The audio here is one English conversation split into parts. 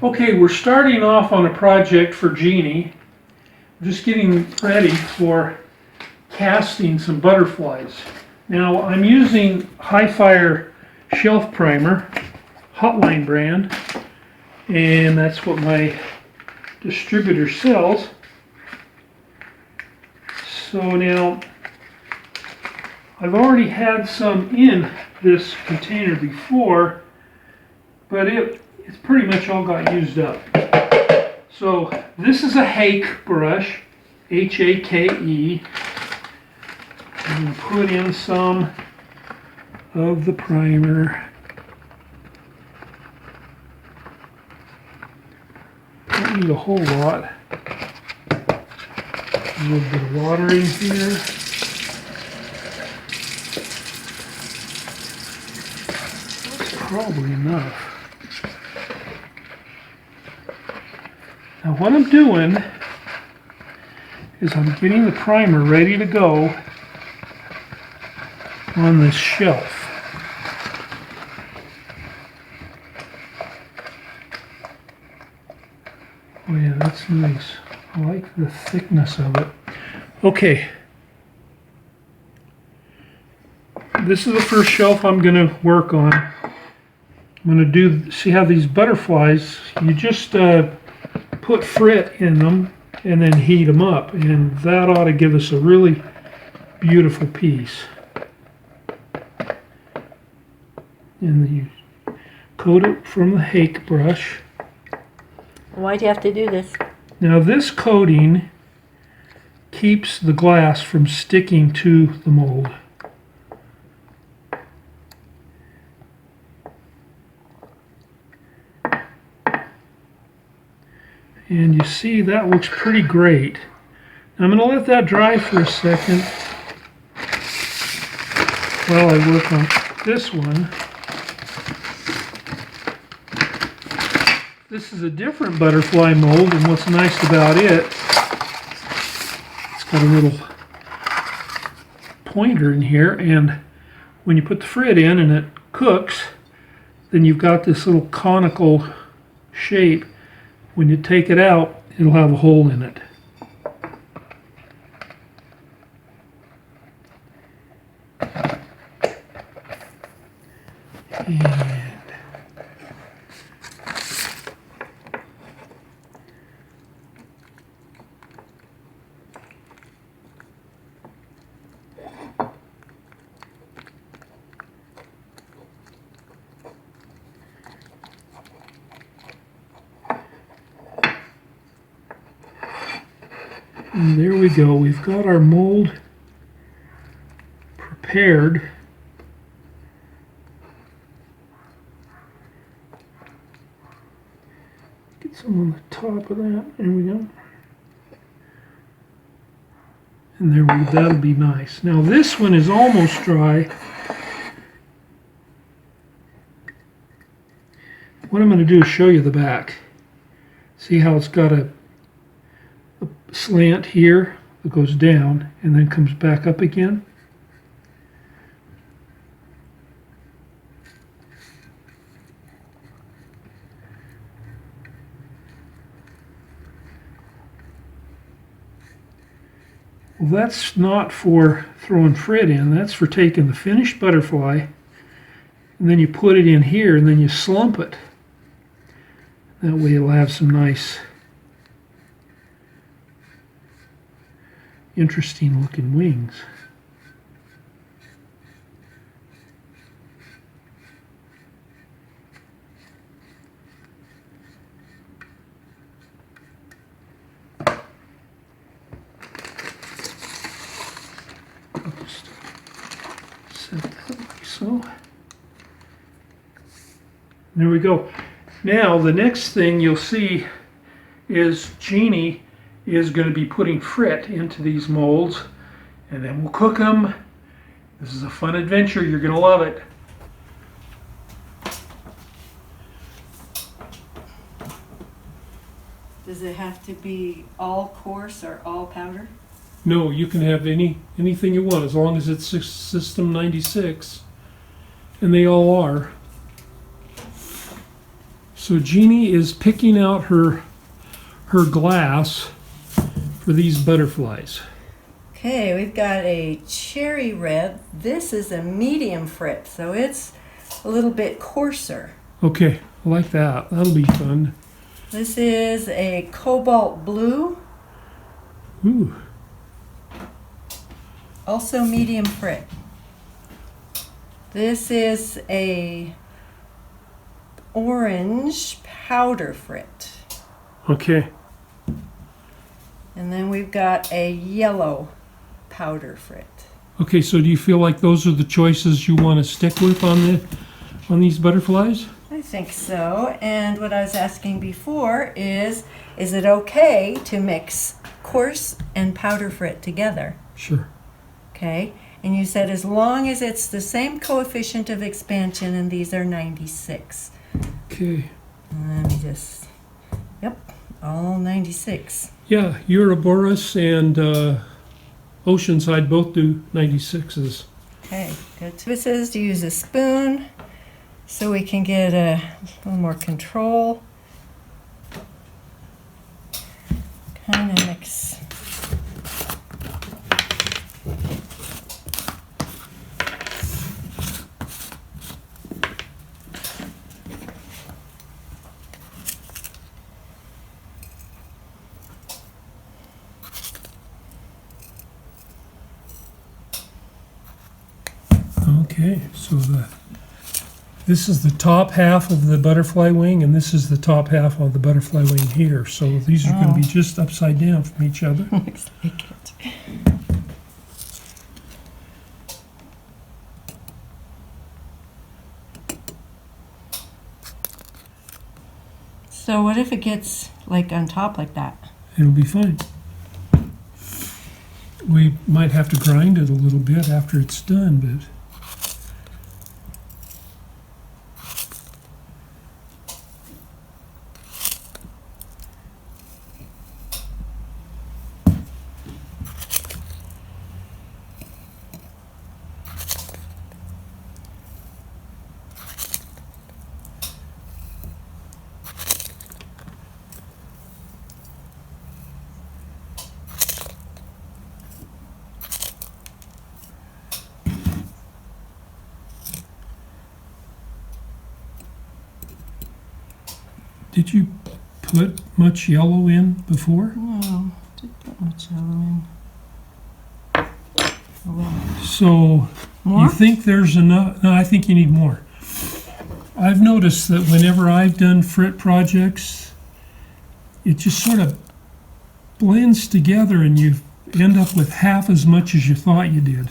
Okay, we're starting off on a project for Jeannie. Just getting ready for casting some butterflies. Now I'm using High Fire Shelf Primer, Hotline brand, and that's what my distributor sells. So now I've already had some in this container before, but it's pretty much all got used up. So this is a Hake brush, H-A-K-E. I'm going to put in some of the primer. Don't need a whole lot. A little bit of water in here. That's probably enough. Now what I'm doing is I'm getting the primer ready to go on this shelf. Oh yeah, that's nice. I like the thickness of it. Okay. This is the first shelf I'm going to work on. I'm going to see how these butterflies, you just put Frit in them and then heat them up, and that ought to give us a really beautiful piece. And you coat it from the Hake brush. Why do you have to do this? Now this coating keeps the glass from sticking to the mold. And you see that looks pretty great. Now I'm going to let that dry for a second while I work on this one. This is a different butterfly mold, and what's nice about it, it's got a little pointer in here, and when you put the Frit in and it cooks, then you've got this little conical shape. When you take it out, it'll have a hole in it. And there we go. We've got our mold prepared. Get some on the top of that. There we go. And that'll be nice. Now this one is almost dry. What I'm going to do is show you the back. See how it's got a slant here that goes down and then comes back up again. Well, that's not for throwing Frit in, that's for taking the finished butterfly and then you put it in here and then you slump it. That way it'll have some nice interesting looking wings. I'll just set that like so. There we go. Now the next thing you'll see is Jeannie is going to be putting Frit into these molds, and then we'll cook them. This is a fun adventure. You're going to love it. Does it have to be all coarse or all powder? No, you can have anything you want as long as it's System 96, and they all are. So Jeannie is picking out her glass for these butterflies. Okay, we've got a cherry red. This is a medium Frit, so it's a little bit coarser. Okay, I like that. That'll be fun. This is a cobalt blue, Ooh, also medium Frit. This is a orange powder Frit. okay. And then we've got a yellow powder Frit. Okay, so do you feel like those are the choices you want to stick with on these butterflies? I think so. And what I was asking before is it okay to mix coarse and powder Frit together? Sure. Okay. And you said as long as it's the same coefficient of expansion, and these are 96. Okay. Let me just, yep, all 96. Yeah, Ouroboros and Oceanside both do 96s. Okay, good. This is to use a spoon so we can get a little more control. Kind of mix. Okay, so this is the top half of the butterfly wing, and this is the top half of the butterfly wing here. So these are going to be just upside down from each other. Looks like it. So what if it gets like on top like that? It'll be fine. We might have to grind it a little bit after it's done, but did you put much yellow in before? No, didn't put much yellow in. Oh, well. So More? you think there's enough? No, I think you need more. I've noticed that whenever I've done Frit projects, it just sort of blends together and you end up with half as much as you thought you did.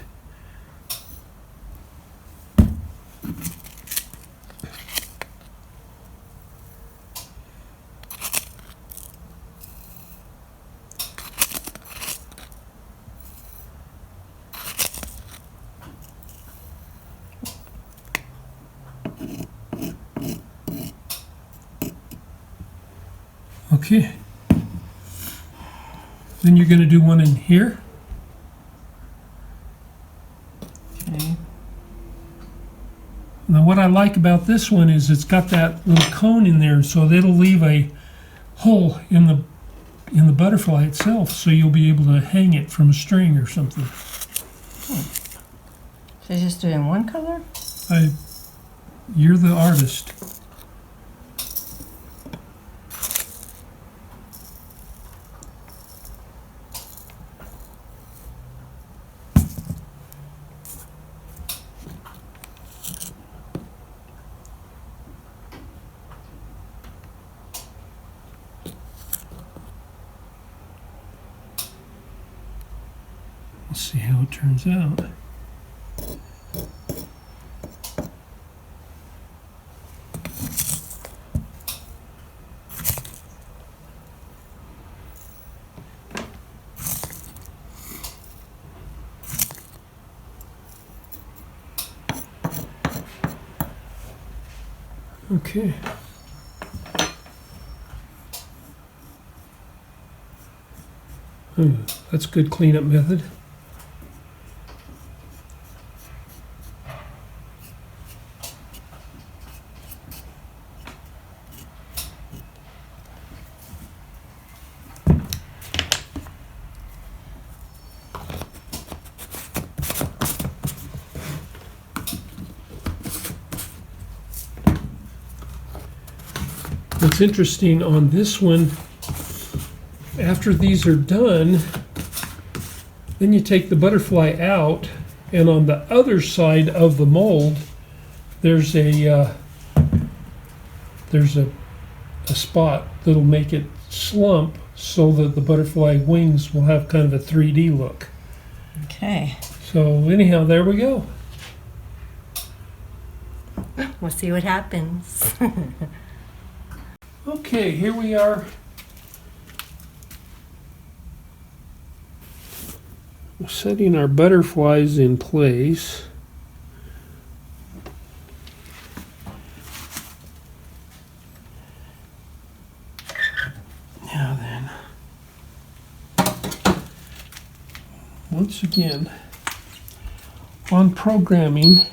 Okay. Then you're going to do one in here. Okay. Now what I like about this one is it's got that little cone in there, so it'll leave a hole in the butterfly itself, so you'll be able to hang it from a string or something. So you just do it in one color? You're the artist. Let's see how it turns out. Okay. That's a good cleanup method. what's interesting on this one, after these are done, then you take the butterfly out, and on the other side of the mold, there's a spot that'll make it slump so that the butterfly wings will have kind of a 3D look. Okay. So anyhow, there we go. We'll see what happens. Okay, here we are. Setting our butterflies in place. Now then, once again, on programming,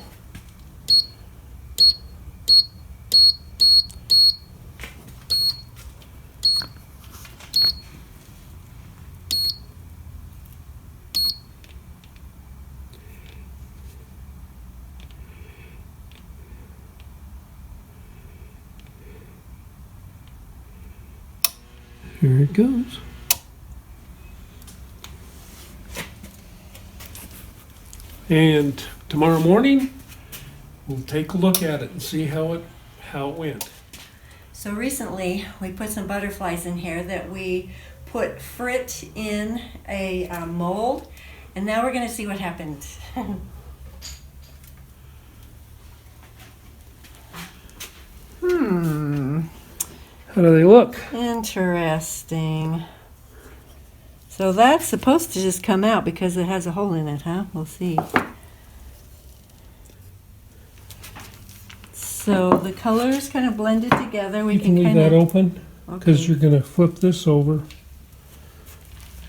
here it goes. And tomorrow morning, we'll take a look at it and see how it went. So recently, we put some butterflies in here that we put Frit in a mold, and now we're going to see what happened. How do they look? Interesting. So that's supposed to just come out because it has a hole in it, huh? We'll see. So the colors kind of blended together. We You can leave kind that of open because okay. you're going to flip this over.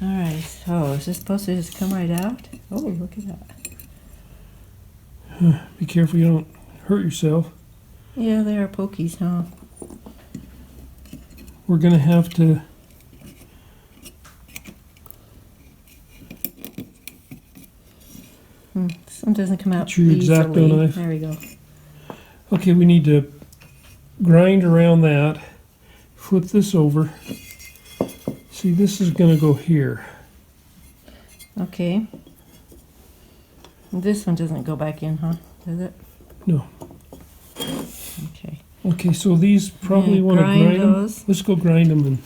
All right. So is this supposed to just come right out? Oh, look at that. Be careful you don't hurt yourself. Yeah, they are pokies, huh? We're going to have to This one doesn't come out get your X-Acto easily. knife. There we go. Okay, we need to grind around that. Flip this over. See, this is going to go here. Okay. This one doesn't go back in, huh? Does it? No. Okay. Okay, so these probably want to grind them. those. Let's go grind them and.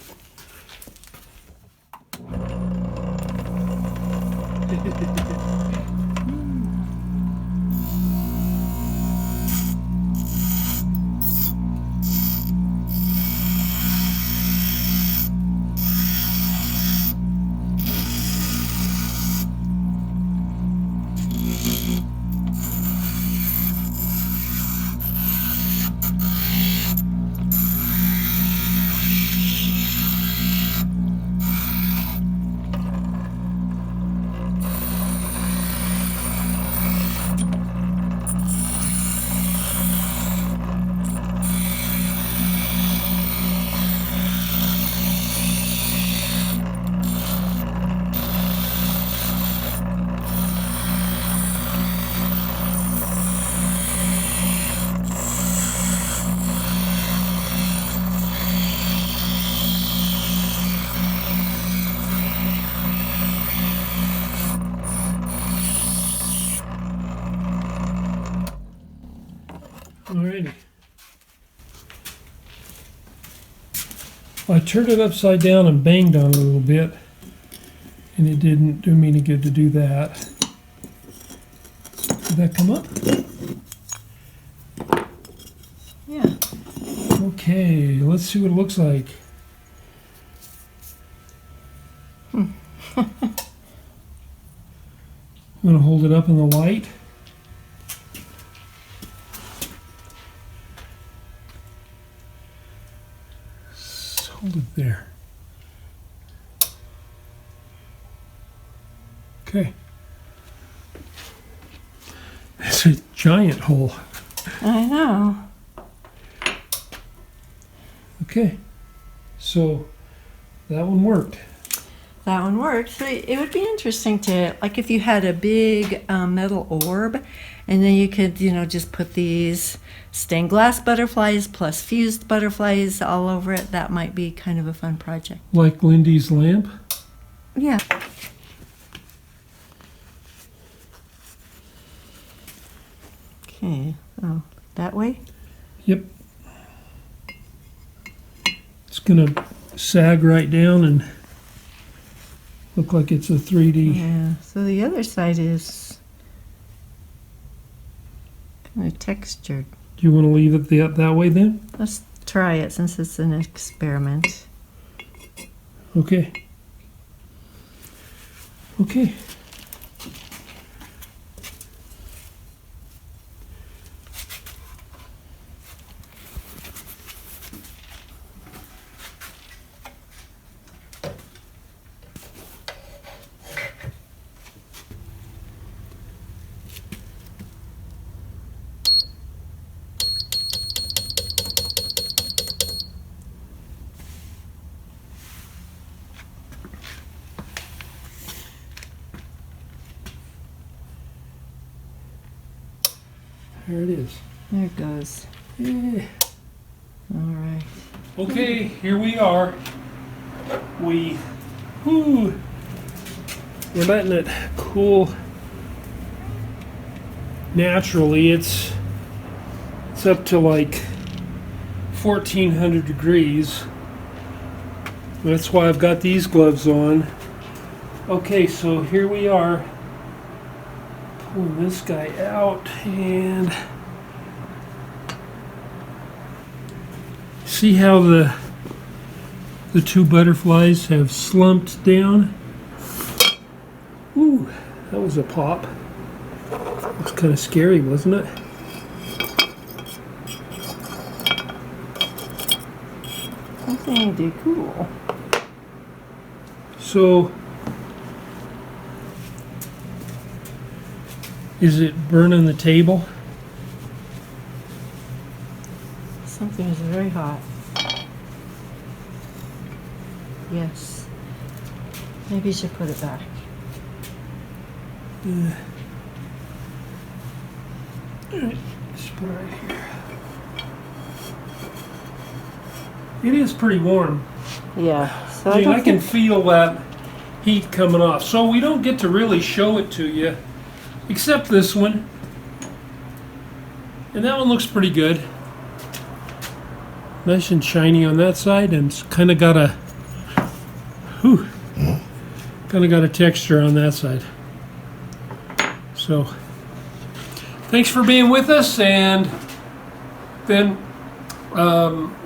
Alrighty. I turned it upside down and banged on it a little bit, and it didn't do me any good to do that. Did that come up? Yeah. Okay, let's see what it looks like. I'm going to hold it up in the light. Hold it there. Okay. It's a giant hole. I know. Okay. So that one worked. that one worked. So it would be interesting to, like, if you had a big metal orb, and then you could, you know, just put these stained glass butterflies plus fused butterflies all over it. That might be kind of a fun project. Like Lindy's lamp? Yeah. Okay. Oh, that way? Yep. It's gonna sag right down and look like it's a 3D. Yeah. So the other side is kind of textured. Do you want to leave it that way then? Let's try it since it's an experiment. Okay. Okay. There it is. There it goes. Yeah. All right. Okay, here we are. We're letting it cool naturally. It's up to like 1400 degrees. That's why I've got these gloves on. Okay, so here we are. Pulling this guy out and see how the two butterflies have slumped down. Ooh, that was a pop. Looks kind of scary, wasn't it? Something to cool. So, is it burning the table? Something is very hot. Yes. Maybe you should put it back. Yeah. Alright, just put it right here. It is pretty warm. Yeah. So I mean, I can think... feel that heat coming off. So we don't get to really show it to you, except this one. And that one looks pretty good. Nice and shiny on that side, and it's kind of got a texture on that side. So, thanks for being with us, and then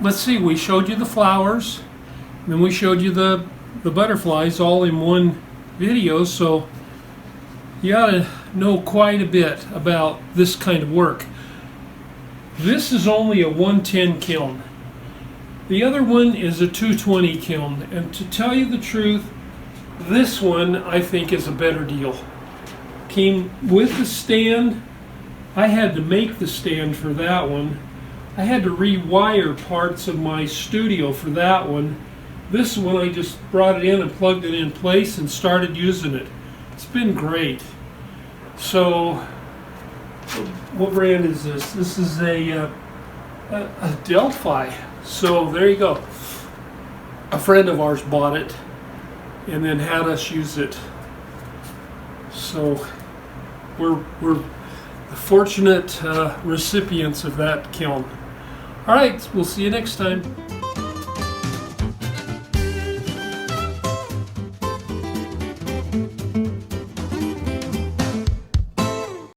let's see. We showed you the flowers, and then we showed you the butterflies all in one video. So you ought to know quite a bit about this kind of work. This is only a 110 kiln. The other one is a 220 kiln, and to tell you the truth, this one I think is a better deal. Came with the stand. I had to make the stand for that one. I had to rewire parts of my studio for that one. This one I just brought it in and plugged it in place and started using it. It's been great. So, what brand is this? This is a Delphi. So there you go. A friend of ours bought it and then had us use it. So we're the fortunate recipients of that kiln. All right, we'll see you next time.